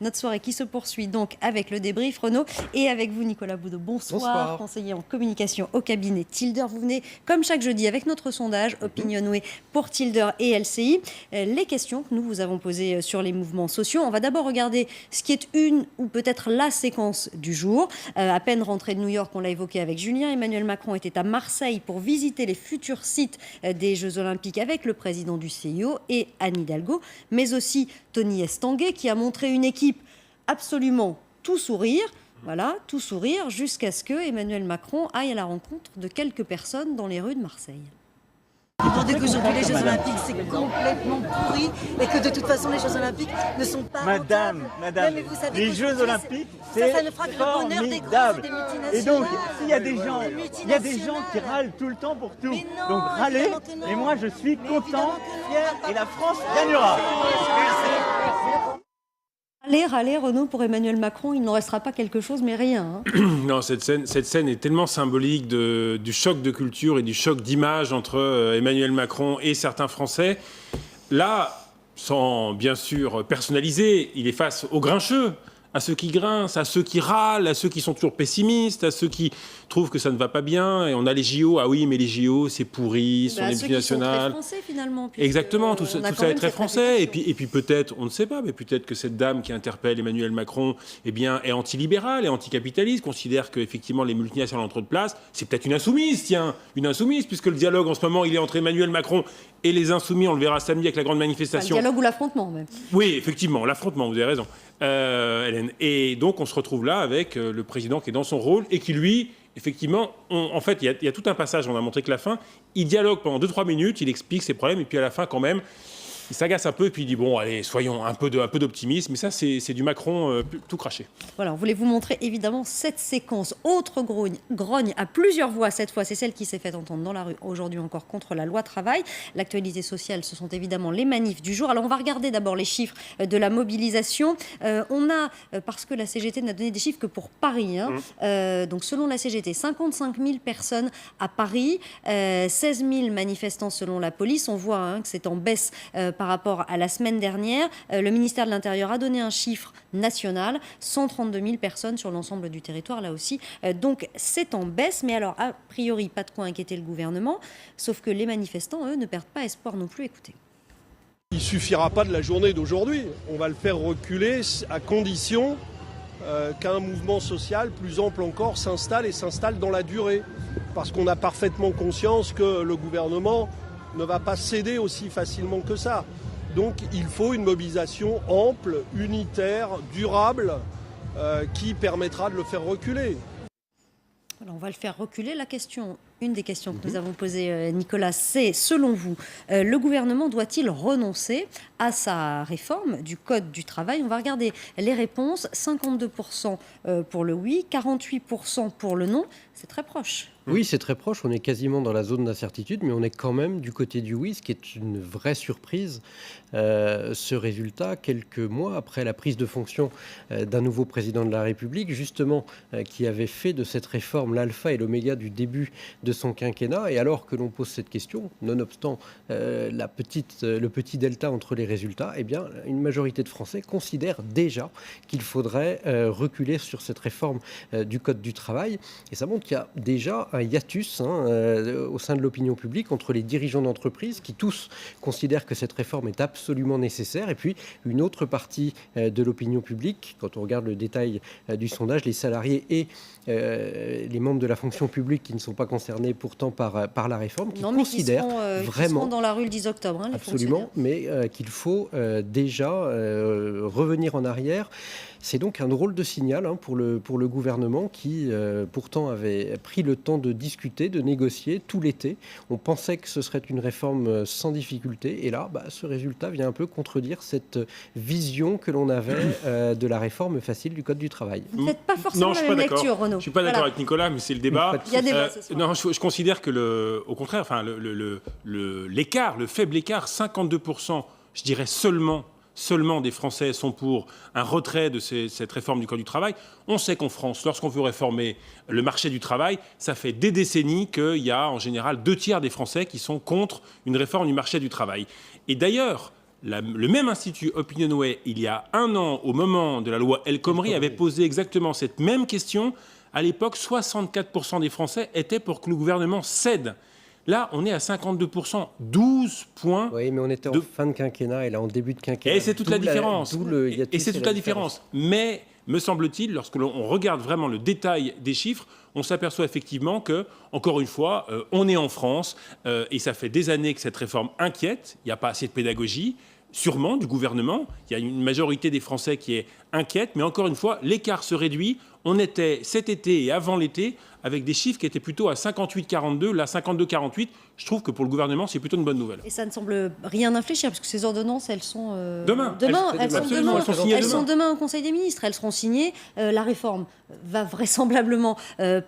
Notre soirée qui se poursuit donc avec le débrief, Renaud, et avec vous, Nicolas Boudot. Bonsoir, conseiller en communication au cabinet Tilder. Vous venez, comme chaque jeudi, avec notre sondage Opinionway pour Tilder et LCI. Les questions que nous vous avons posées sur les mouvements sociaux. On va d'abord regarder ce qui est une ou peut-être la séquence du jour. À peine rentré de New York, on l'a évoqué avec Julien, Emmanuel Macron était à Marseille pour visiter les futurs sites des Jeux Olympiques avec le président du CIO et Anne Hidalgo, mais aussi Tony Estanguet qui a montré une équipe absolument tout sourire, voilà, tout sourire, jusqu'à ce que Emmanuel Macron aille à la rencontre de quelques personnes dans les rues de Marseille. Entendez qu'aujourd'hui les Jeux Olympiques c'est complètement pourri et que de toute façon les Jeux Olympiques ne sont pas Madame, mais vous savez les Jeux Olympiques c'est ça ne fera que le bonheur des grosses formidable. des multinationales. Et donc s'il y a des gens qui râlent tout le temps pour tout, Mais non, donc râlez, évidemment que non. et moi je suis Mais content, évidemment que non, fier, on va pas- et la France gagnera. Râler, Renaud, pour Emmanuel Macron, il n'en restera pas quelque chose, mais rien. Non, cette scène est tellement symbolique du choc de culture et du choc d'image entre Emmanuel Macron et certains Français. Là, sans bien sûr personnaliser, il est face aux grincheux, à ceux qui grincent, à ceux qui râlent, à ceux qui sont toujours pessimistes, à ceux qui trouvent que ça ne va pas bien. Et on a les JO, ah oui, mais les JO, c'est pourri, ce sont des multinationales. Très français finalement. Exactement, tout ça est très français. Et puis peut-être, on ne sait pas, mais peut-être que cette dame qui interpelle Emmanuel Macron eh bien, est antilibérale, est anticapitaliste, considère qu'effectivement les multinationales ont trop de place. C'est peut-être une insoumise, tiens, une insoumise, puisque le dialogue en ce moment, il est entre Emmanuel Macron et les insoumis. On le verra samedi avec la grande manifestation. Le dialogue ou l'affrontement même. Oui, effectivement, l'affrontement, vous avez raison, Hélène. Et donc on se retrouve là avec le président qui est dans son rôle et qui, lui, effectivement, en fait, il y a tout un passage, on a montré que la fin, il dialogue pendant 2-3 minutes, il explique ses problèmes, et puis à la fin, quand même, il s'agace un peu, et puis il dit, bon, allez, soyons un peu d'optimisme. Mais ça, c'est du Macron tout craché. Voilà, on voulait vous montrer évidemment cette séquence. Autre grogne à plusieurs voix cette fois, c'est celle qui s'est fait entendre dans la rue aujourd'hui encore contre la loi travail. L'actualité sociale, ce sont évidemment les manifs du jour. Alors on va regarder d'abord les chiffres de la mobilisation. On a, parce que la CGT n'a donné des chiffres que pour Paris, donc selon la CGT, 55 000 personnes à Paris, 16 000 manifestants selon la police. On voit que c'est en baisse par rapport à la semaine dernière. Le ministère de l'Intérieur a donné un chiffre national, 132 000 personnes sur l'ensemble du territoire, là aussi. Donc c'est en baisse, mais alors a priori pas de quoi inquiéter le gouvernement, sauf que les manifestants, eux, ne perdent pas espoir non plus. Écoutez. Il ne suffira pas de la journée d'aujourd'hui. On va le faire reculer à condition qu'un mouvement social plus ample encore s'installe et s'installe dans la durée. Parce qu'on a parfaitement conscience que le gouvernement ne va pas céder aussi facilement que ça. Donc il faut une mobilisation ample, unitaire, durable, qui permettra de le faire reculer. Alors, on va le faire reculer. Une des questions que nous avons posées, Nicolas, c'est, selon vous, le gouvernement doit-il renoncer à sa réforme du Code du travail? On va regarder les réponses. 52% pour le oui, 48% pour le non. C'est très proche. Oui, c'est très proche. On est quasiment dans la zone d'incertitude, mais on est quand même du côté du oui, ce qui est une vraie surprise. Ce résultat, quelques mois après la prise de fonction d'un nouveau président de la République, justement, qui avait fait de cette réforme l'alpha et l'oméga du début de son quinquennat. Et alors que l'on pose cette question, nonobstant le petit delta entre les résultats, eh bien, une majorité de Français considère déjà qu'il faudrait reculer sur cette réforme du Code du travail. Et ça montre qu'il y a déjà un hiatus au sein de l'opinion publique entre les dirigeants d'entreprise qui tous considèrent que cette réforme est absolument nécessaire et puis une autre partie de l'opinion publique, quand on regarde le détail du sondage, les salariés et les membres de la fonction publique qui ne sont pas concernés pourtant par la réforme, qui considèrent vraiment... Qui seront dans la rue le 10 octobre, les absolument, mais qu'il faut déjà revenir en arrière. C'est donc un drôle de signal pour le gouvernement qui pourtant avait pris le temps de discuter, de négocier tout l'été. On pensait que ce serait une réforme sans difficulté et là, ce résultat vient un peu contredire cette vision que l'on avait de la réforme facile du Code du travail. Vous n'êtes pas forcément la même lecture, Renaud. Je ne suis pas d'accord avec Nicolas, mais c'est le débat. Il y a débat ce soir. Non, je considère que, au contraire, l'écart, le faible écart, 52%, je dirais seulement des Français sont pour un retrait de cette réforme du Code du travail. On sait qu'en France, lorsqu'on veut réformer le marché du travail, ça fait des décennies qu'il y a en général 2 tiers des Français qui sont contre une réforme du marché du travail. Et d'ailleurs, le même institut Opinionway, il y a un an, au moment de la loi El Khomri, avait posé exactement cette même question. À l'époque, 64% des Français étaient pour que le gouvernement cède. Là, on est à 52%, 12 points. Oui, mais on était en fin de quinquennat et là en début de quinquennat. Et c'est toute la différence. Et c'est toute la différence. Mais, me semble-t-il, lorsque l'on regarde vraiment le détail des chiffres, on s'aperçoit effectivement que, encore une fois, on est en France et ça fait des années que cette réforme inquiète. Il n'y a pas assez de pédagogie. Sûrement du gouvernement, il y a une majorité des Français qui est inquiète, mais encore une fois, l'écart se réduit. On était cet été et avant l'été avec des chiffres qui étaient plutôt à 58-42, là 52-48. Je trouve que pour le gouvernement, c'est plutôt une bonne nouvelle. Et ça ne semble rien infléchir, parce que ces ordonnances, elles sont demain. Elles sont demain au Conseil des ministres. Elles seront signées. La réforme va vraisemblablement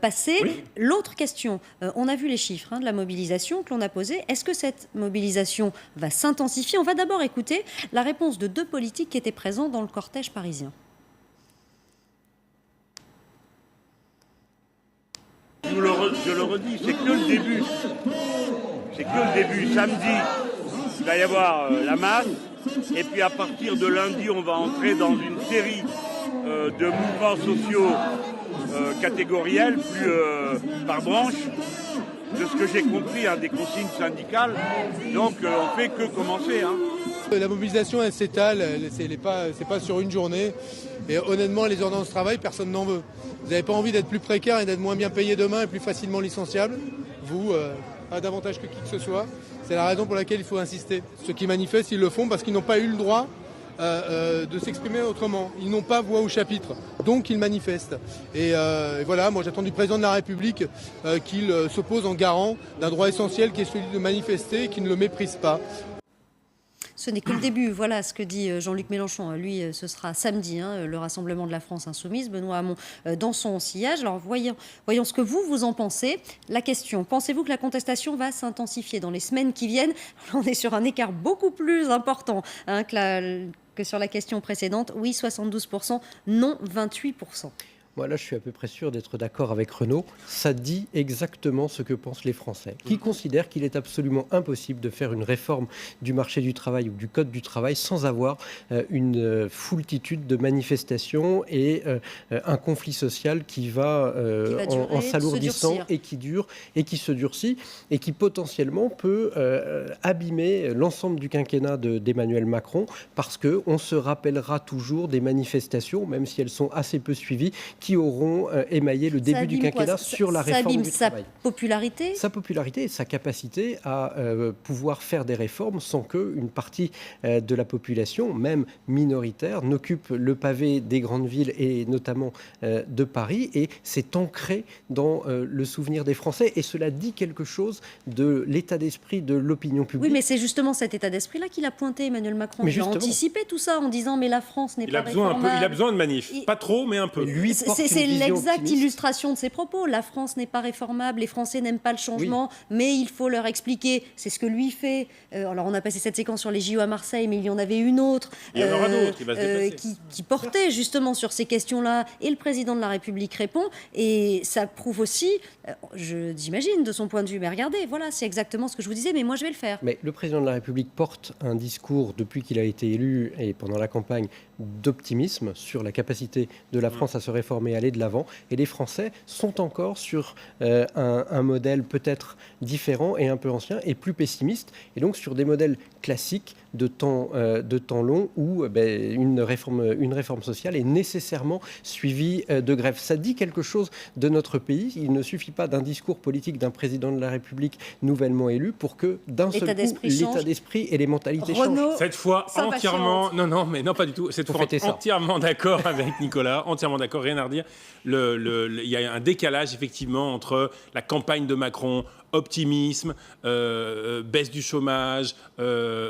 passer. Oui. L'autre question, on a vu les chiffres de la mobilisation que l'on a posée. Est-ce que cette mobilisation va s'intensifier? On va d'abord écouter la réponse de 2 politiques qui étaient présents dans le cortège parisien. Je le redis, c'est que le début. C'est que le début. Samedi, il va y avoir la masse. Et puis à partir de lundi, on va entrer dans une série de mouvements sociaux catégoriels, plus par branche, de ce que j'ai compris des consignes syndicales. Donc on fait que commencer. La mobilisation, elle s'étale, c'est pas sur une journée. Et honnêtement, les ordonnances de travail, personne n'en veut. Vous n'avez pas envie d'être plus précaire et d'être moins bien payé demain et plus facilement licenciable. Vous, pas davantage que qui que ce soit. C'est la raison pour laquelle il faut insister. Ceux qui manifestent, ils le font parce qu'ils n'ont pas eu le droit de s'exprimer autrement. Ils n'ont pas voix au chapitre, donc ils manifestent. Et voilà, moi j'attends du président de la République qu'il s'oppose en garant d'un droit essentiel qui est celui de manifester et qu'il ne le méprise pas. Ce n'est que le début. Voilà ce que dit Jean-Luc Mélenchon. Lui, ce sera samedi, le Rassemblement de la France Insoumise. Benoît Hamon dans son sillage. Alors voyons ce que vous en pensez. La question, pensez-vous que la contestation va s'intensifier dans les semaines qui viennent? On est sur un écart beaucoup plus important que sur la question précédente. Oui, 72%, non, 28%. Moi, là, je suis à peu près sûr d'être d'accord avec Renaud. Ça dit exactement ce que pensent les Français, qui considèrent qu'il est absolument impossible de faire une réforme du marché du travail ou du code du travail sans avoir une foultitude de manifestations et un conflit social qui va en s'alourdissant et qui dure et qui se durcit et qui potentiellement peut abîmer l'ensemble du quinquennat d'Emmanuel Macron, parce qu'on se rappellera toujours des manifestations, même si elles sont assez peu suivies, qui auront émaillé le début du quinquennat sur la réforme du travail. Sa popularité et sa capacité à pouvoir faire des réformes sans qu'une partie de la population, même minoritaire, n'occupe le pavé des grandes villes et notamment de Paris. Et c'est ancré dans le souvenir des Français. Et cela dit quelque chose de l'état d'esprit de l'opinion publique. Oui, mais c'est justement cet état d'esprit-là qu'il a pointé, Emmanuel Macron. Il a anticipé tout ça en disant « mais la France n'est pas réformable ». Il a besoin de manif. Pas trop, mais un peu. C'est l'exacte illustration de ses propos. La France n'est pas réformable, les Français n'aiment pas le changement, mais il faut leur expliquer. C'est ce que lui fait. Alors on a passé cette séquence sur les JO à Marseille, mais il y en avait une autre qui portait justement sur ces questions-là. Et le président de la République répond. Et ça prouve aussi, j'imagine, de son point de vue, mais regardez, voilà, c'est exactement ce que je vous disais, mais moi je vais le faire. Mais le président de la République porte un discours, depuis qu'il a été élu et pendant la campagne, d'optimisme sur la capacité de la France à se réformer, à aller de l'avant. Et les Français sont encore sur un modèle peut-être différent et un peu ancien et plus pessimiste. Et donc sur des modèles classiques de temps long où une réforme sociale est nécessairement suivie de grève. Ça dit quelque chose de notre pays. Il ne suffit pas d'un discours politique d'un président de la République nouvellement élu pour que d'un seul coup l'état d'esprit et les mentalités changent. Cette fois entièrement, non pas du tout. Cette fois entièrement d'accord avec Nicolas, entièrement d'accord, rien à redire. Il y a un décalage effectivement entre la campagne de Macron, optimisme, baisse du chômage,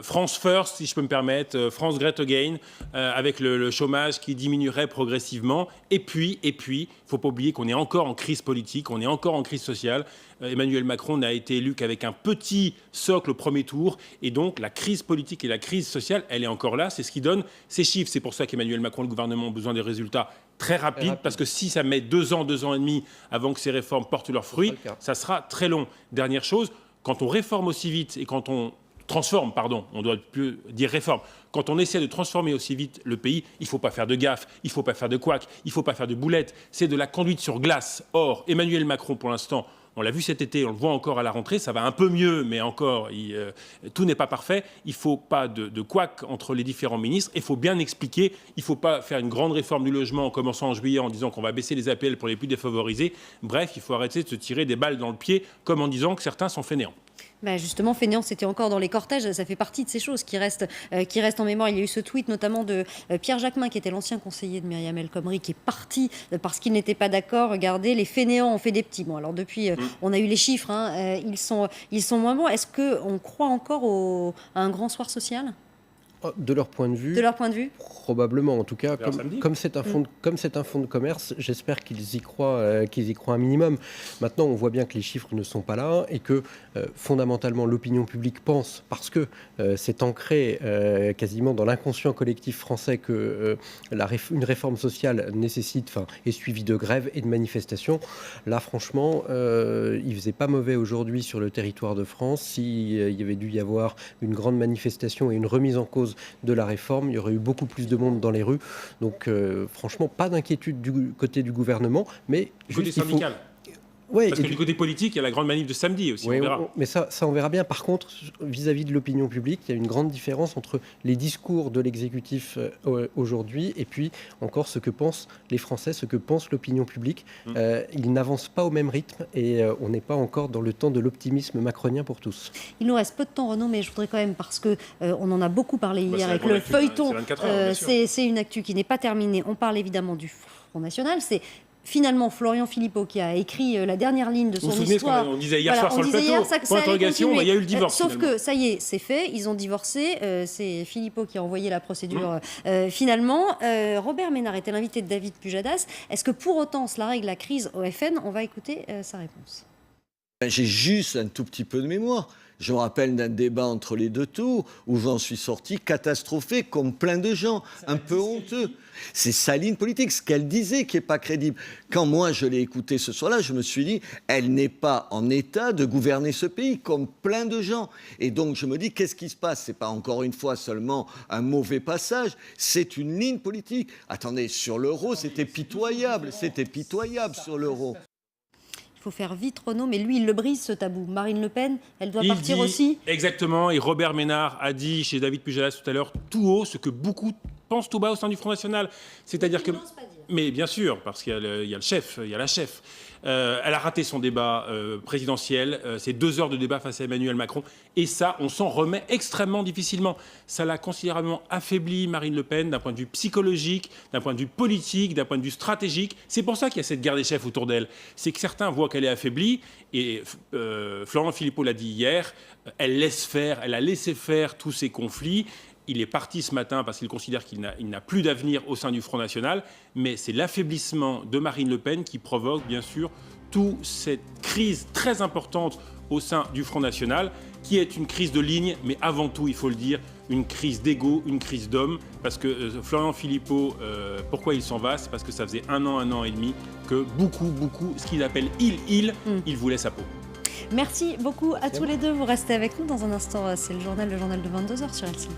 France First, si je peux me permettre, France Great Again, avec le chômage qui diminuerait progressivement. Et puis, il ne faut pas oublier qu'on est encore en crise politique, on est encore en crise sociale. Emmanuel Macron n'a été élu qu'avec un petit socle au premier tour. Et donc, la crise politique et la crise sociale, elle est encore là. C'est ce qui donne ces chiffres. C'est pour ça qu'Emmanuel Macron et le gouvernement ont besoin des résultats très rapides. Parce que si ça met 2 ans et demi avant que ces réformes portent leurs fruits, ça sera très long. Dernière chose, quand on réforme aussi vite et quand on transforme, pardon, on doit plus dire réforme. Quand on essaie de transformer aussi vite le pays, il ne faut pas faire de gaffe, il ne faut pas faire de couac, il ne faut pas faire de boulettes. C'est de la conduite sur glace. Or, Emmanuel Macron, pour l'instant, on l'a vu cet été, on le voit encore à la rentrée, ça va un peu mieux, mais encore, tout n'est pas parfait. Il ne faut pas de couac entre les différents ministres. Il faut bien expliquer. Il ne faut pas faire une grande réforme du logement en commençant en juillet en disant qu'on va baisser les APL pour les plus défavorisés. Bref, il faut arrêter de se tirer des balles dans le pied, comme en disant que certains sont fainéants. Justement, fainéant, c'était encore dans les cortèges, ça fait partie de ces choses qui restent en mémoire. Il y a eu ce tweet notamment de Pierre Jacquemin, qui était l'ancien conseiller de Myriam El Khomri, qui est parti parce qu'il n'était pas d'accord. Regardez, les fainéants ont fait des petits. Bon, alors depuis, on a eu les chiffres, ils sont moins bons. Est-ce qu'on croit encore à un grand soir social ? De leur point de vue, probablement. En tout cas, comme c'est un fonds de commerce, j'espère qu'ils y croient un minimum. Maintenant, on voit bien que les chiffres ne sont pas là et que fondamentalement l'opinion publique pense, parce que c'est ancré quasiment dans l'inconscient collectif français que une réforme sociale est suivie de grèves et de manifestations. Là, franchement, il faisait pas mauvais aujourd'hui sur le territoire de France. S'il y avait dû y avoir une grande manifestation et une remise en cause de la réforme, il y aurait eu beaucoup plus de monde dans les rues. Donc franchement, pas d'inquiétude du côté du gouvernement, mais du côté syndical. Parce que du côté politique, il y a la grande manif de samedi aussi, on verra. Mais ça, on verra bien. Par contre, vis-à-vis de l'opinion publique, il y a une grande différence entre les discours de l'exécutif aujourd'hui et puis encore ce que pensent les Français, ce que pense l'opinion publique. Ils n'avancent pas au même rythme et on n'est pas encore dans le temps de l'optimisme macronien pour tous. Il nous reste peu de temps, Renaud, mais je voudrais quand même, parce qu'on en a beaucoup parlé hier avec le feuilleton, c'est une actu qui n'est pas terminée. On parle évidemment du Front National, c'est finalement Florian Philippot qui a écrit la dernière ligne de son histoire. On disait hier soir sur le plateau, pour interrogation, il y a eu le divorce. Sauf que ça y est, c'est fait, ils ont divorcé. C'est Philippot qui a envoyé la procédure finalement. Robert Ménard était l'invité de David Pujadas. Est-ce que pour autant cela règle la crise au FN ? On va écouter sa réponse. J'ai juste un tout petit peu de mémoire. Je me rappelle d'un débat entre les deux tours où j'en suis sorti catastrophé, comme plein de gens, un peu honteux. C'est sa ligne politique, ce qu'elle disait qui n'est pas crédible. Quand moi je l'ai écoutée ce soir-là, je me suis dit, elle n'est pas en état de gouverner ce pays, comme plein de gens. Et donc je me dis, qu'est-ce qui se passe ? C'est pas encore une fois seulement un mauvais passage, c'est une ligne politique. Attendez, sur l'euro, c'était pitoyable sur l'euro. Il faut faire vite, Renaud, mais lui, il le brise, ce tabou. Marine Le Pen, elle doit partir aussi. Exactement, et Robert Ménard a dit chez David Pujadas tout à l'heure, tout haut, ce que beaucoup pensent tout bas au sein du Front National. C'est-à-dire que... Mais bien sûr, parce qu'il y a le chef, il y a la chef. Elle a raté son débat présidentiel, c'est 2 heures de débat face à Emmanuel Macron, et ça, on s'en remet extrêmement difficilement. Ça l'a considérablement affaibli, Marine Le Pen, d'un point de vue psychologique, d'un point de vue politique, d'un point de vue stratégique. C'est pour ça qu'il y a cette guerre des chefs autour d'elle. C'est que certains voient qu'elle est affaiblie, et Florian Philippot l'a dit hier, elle a laissé faire tous ces conflits. Il est parti ce matin parce qu'il considère qu'il n'a plus d'avenir au sein du Front National, mais c'est l'affaiblissement de Marine Le Pen qui provoque, bien sûr, toute cette crise très importante au sein du Front National, qui est une crise de ligne, mais avant tout, il faut le dire, une crise d'ego, une crise d'homme, parce que Florian Philippot, pourquoi il s'en va ? C'est parce que ça faisait un an et demi que beaucoup, ce qu'il appelle il voulait sa peau. Merci beaucoup à tous les deux. Vous restez avec nous dans un instant. C'est le journal de 22h sur LCI.